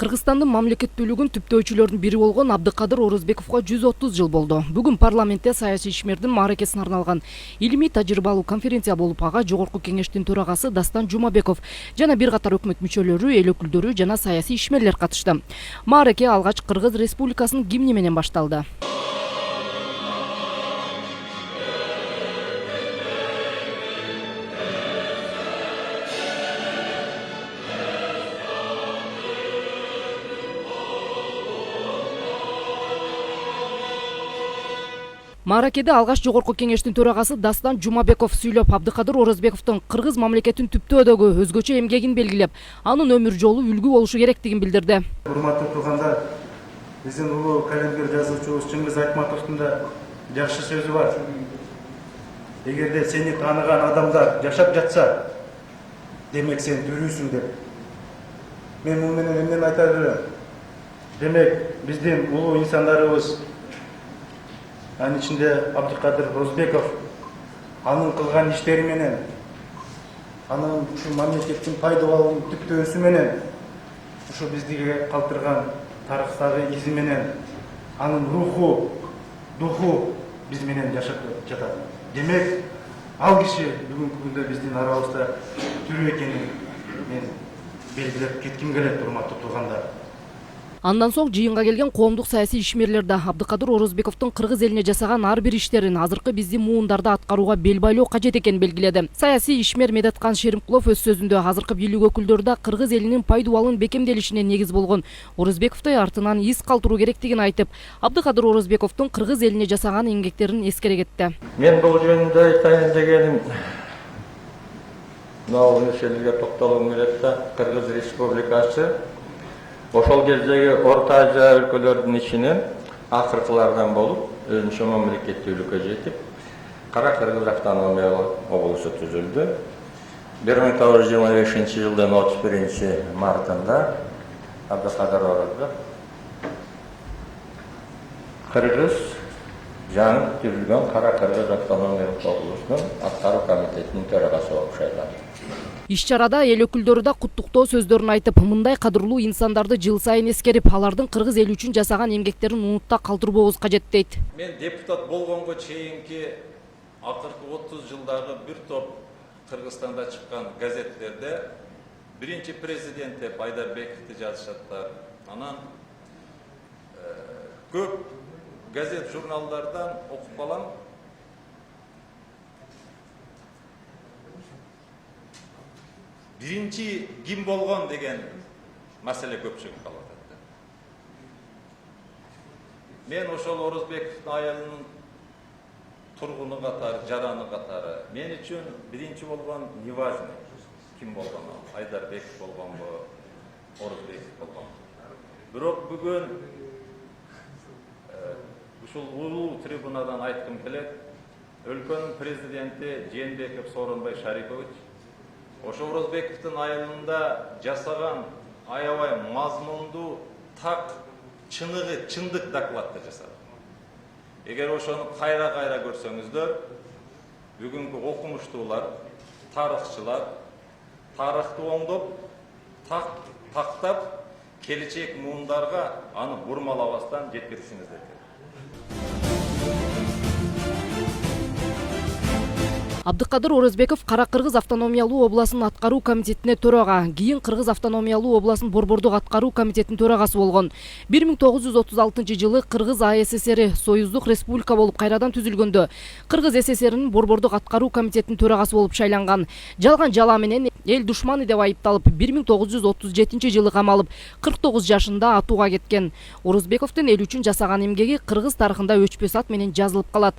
Кыргызстандын мамлекеттүүлүгүн түптөөчүлөрдүн бири болгон Абдыкадыр Орозбековго 130 жыл болду. Бүгүн парламентте саясий ишмердин мааракесине арналган илимий тажрыйбалуу конференция болуп, ага жогорку кеңештин төрагасы Дастан Жумабеков жана бир катар өкмөт мүчөлөрү, эл өкүлдөрү жана саясий ишмерлер катышты. Маараке алгач Кыргыз Республикасынын гимни менен башталды. Мааракеде алгач жогорку кеңештин төрагасы Дастан Жумабеков сүйлөп, Абдыкадыр Орозбековдун кыргыз мамлекетин түптөөдөгү өзгөчө эмгегин белгилеп, анын өмүр жолу үлгү болушу керектигин билдирди. Урматтуу туугандар, биздин улуу калемгер жазуучубуз Чыңгыз Айтматовдун да жакшы сөзү бар. Эгерде сени тааныган адамдар жашап жатса, демек сен тирүүсүң деп. Мен муну менен эмнени айта берем? Демек, биздин улуу инсандарыбыз, анын ичинде Абдыкадыр Орозбеков, анын кылган иштери менен, анын ушу мамлекеттин пайдалуулун түптөөсү менен, ушу биздиге калтырган тарыхтагы изи менен, анын духу биз менен жашап жатат. Демек, ал киши бүгүнкү күндө биздин арабызда тирүү экенин мен белгилеп кетким келет, урматтуу туугандар. Андан соң жыйынга келген коомдук саясий ишмерлер да Абдыкадыр Орозбековдун кыргыз элине жасаган ар бир иштерин азыркы биздин муундарда аткарууга бел байлоо кажет экенин белгиледи. Саясий ишмер Медаткан Шеримкулов өз сөзүндө азыркы бийлик өкүлдөрү да кыргыз элинин пайдубалын бекемделишине негиз болгон Орозбековдой артынан из калтыруу керектигин айтып, Абдыкадыр Орозбековдун кыргыз элине жасаган эмгектерин эскере кетти. Мен бул жөнүндө айтайын дегеним, мына нерселерге токтолгум келет да, Кыргыз Республикасы ошол кездеги Орто Азия өлкөлөрдүн ичинен акыркылардан болуп, өзүнчө мамлекеттүүлүккө жетип, Кара Кыргыз автономиялык облусу түзүлдү. 1925-жылдын 31-мартында Абдыкадыр Орозбеков Кыргыз жаңы түзүлгөн Кара Кыргыз автономиялык облусунун аткаруу комитетинин төрагасы болуп шайланды. Иш-чарада эл өкүлдөрү да куттуктоо сөздөрүн айтып, мындай кадырлуу инсандарды жыл сайын эскерип, алардын кыргыз эли үчүн жасаган эмгектерин унутта калтырбообуз кажет дейт. Мен депутат болгонго чейинки акыркы 30 жылдагы бир топ Кыргызстанда чыккан газеттерде биринчи президенти Байдарбековду жазышаттар. Анан көп газет журналдардан окуп калам. Биринчи ким болгон деген маселе көп чыгып калат. Мен ошол Орозбековдун аялынын тургуну катары, жараны катары, мен үчүн биринчи болгон не важно, ким болгон, Айдарбеков болгонбу, Орозбеков болгонбу. Бирок бүгүн ушул улуу трибунадан айткым келет, өлкөнүн президенти Жээнбеков Сооронбай Шарипович ошо Орозбековдун айылында жасаган аябай мазмундуу, так, чындык докладты жасады. Эгер ошону кайра көрсөңүздөр, бүгүнкү окумуштуулар, тарыхчылар, тарыхты оңдоп, тактап, келечек муундарга аны бурмалабастан жеткиришиңиздер керек. Абдыкадыр Орозбеков Кара Кыргыз автономиялуу областынын аткаруу комитетине төрага, кийин Кыргыз автономиялуу областынын Борбордук аткаруу комитетинин төрагасы болгон. 1936-жылы Кыргыз АССР Союздук республика болуп кайрадан түзүлгөндө Кыргыз СССРнин Борбордук аткаруу комитетинин төрагасы болуп шайланган. Жалган жала менен эл душманы деп айыпталып, 1937-жылы камалып, 49 жашында атууга кеткен. Орозбековдун эл үчүн жасаган эмгеги кыргыз тарыхында өчпөс ат менен жазылып калат.